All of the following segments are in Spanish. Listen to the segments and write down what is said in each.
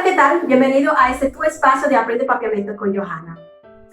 Hola, ¿qué tal? Bienvenido a este tu espacio de Aprende Papiamento con Johanna.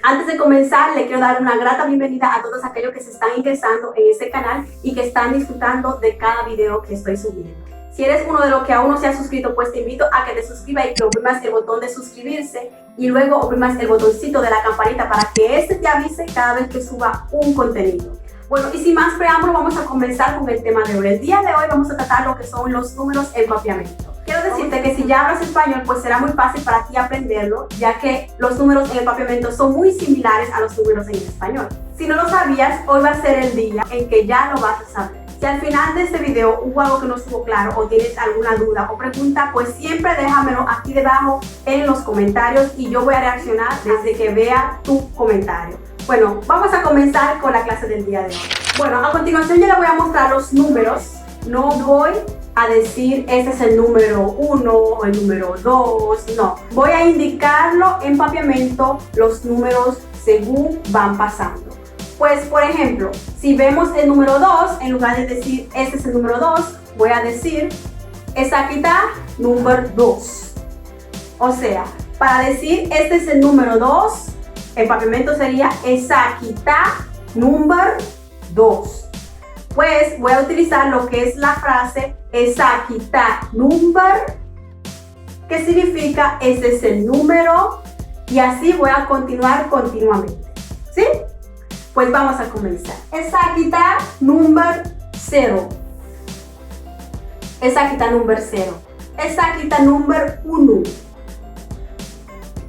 Antes de comenzar, le quiero dar una grata bienvenida a todos aquellos que se están ingresando en este canal y que están disfrutando de cada video que estoy subiendo. Si eres uno de los que aún no se ha suscrito, pues te invito a que te suscribas y que oprimas el botón de suscribirse y luego oprimas el botoncito de la campanita para que este te avise cada vez que suba un contenido. Bueno, y sin más preámbulo, vamos a comenzar con el tema de hoy. El día de hoy vamos a tratar lo que son los números en papiamento. Quiero decirte que si ya hablas español, pues será muy fácil para ti aprenderlo, ya que los números en el papiamento son muy similares a los números en español. Si no lo sabías, hoy va a ser el día en que ya lo vas a saber. Si al final de este video hubo algo que no estuvo claro o tienes alguna duda o pregunta, pues siempre déjamelo aquí debajo en los comentarios y yo voy a reaccionar desde que vea tu comentario. Bueno, vamos a comenzar con la clase del día de hoy. Bueno, a continuación yo le voy a mostrar los números. No voy a decir este es el número 1 o el número 2, no. Voy a indicarlo en papiamento los números según van pasando. Pues, por ejemplo, si vemos el número 2, en lugar de decir este es el número 2, voy a decir esa quita número 2. O sea, para decir este es el número 2, el papiamento sería esa quita número 2. Pues voy a utilizar lo que es la frase esa quita número, que significa ese es el número, y así voy a continuar continuamente. ¿Sí? Pues vamos a comenzar. Esa quita número 0. Esa quita número 0. Esa quita número 1.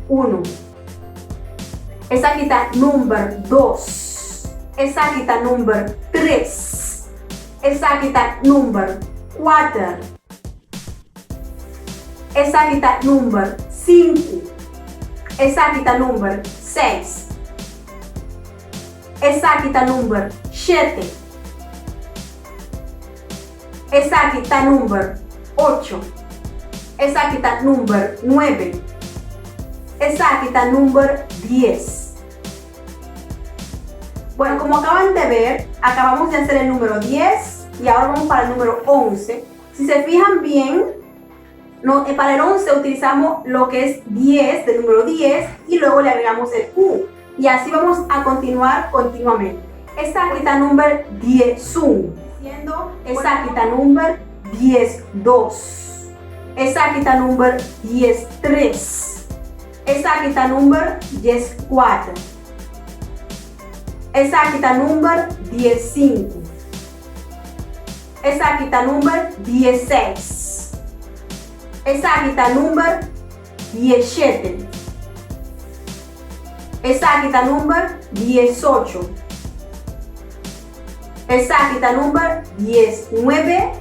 1. Esa quita número 2. Esa quita número 3. Esa quita número 4. Esa quita número 5. Esa quita número 6. Esa quita número 7. Esa quita número 8. Esa quita número 9. Esa quita número 10. Bueno, como acaban de ver, acabamos de hacer el número 10 y ahora vamos para el número 11. Si se fijan bien, para el 11 utilizamos lo que es 10 del número 10 y luego le agregamos el 1. Y así vamos a continuar continuamente. Esa quita número 10 1. Siendo esa quita número 10 2. Esa quita número 10 3. Esa quita número 10 4. Esa quita número 10 5. Esa quita número 16. Esa quita número 17. Esa quita número 18. Esa quita número 19.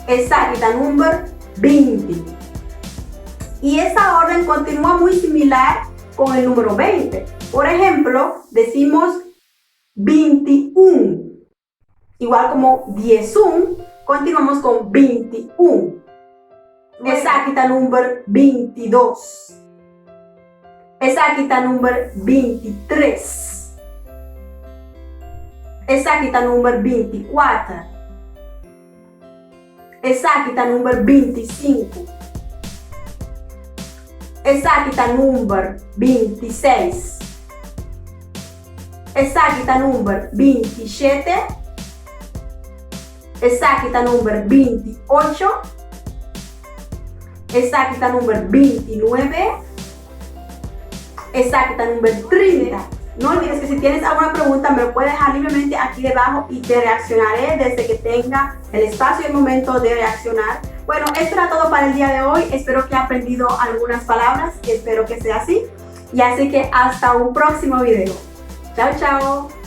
Esa quita número 20. Y esa orden continúa muy similar con el número 20. Por ejemplo, decimos 21. Igual como 10 continuamos con 21. Esa quita número 22. Esa quita número 23. Esa quita número 24. Esa quita número 25. Esa quita número 26. Esa quita número 27. Esa quita número 28. Esa quita número 29. Esa quita número 30. No olvides que si tienes alguna pregunta me lo puedes dejar libremente aquí debajo y te reaccionaré desde que tenga el espacio y el momento de reaccionar. Bueno, esto era todo para el día de hoy. Espero que haya aprendido algunas palabras y espero que sea así. Y así que hasta un próximo video. Chao, chao.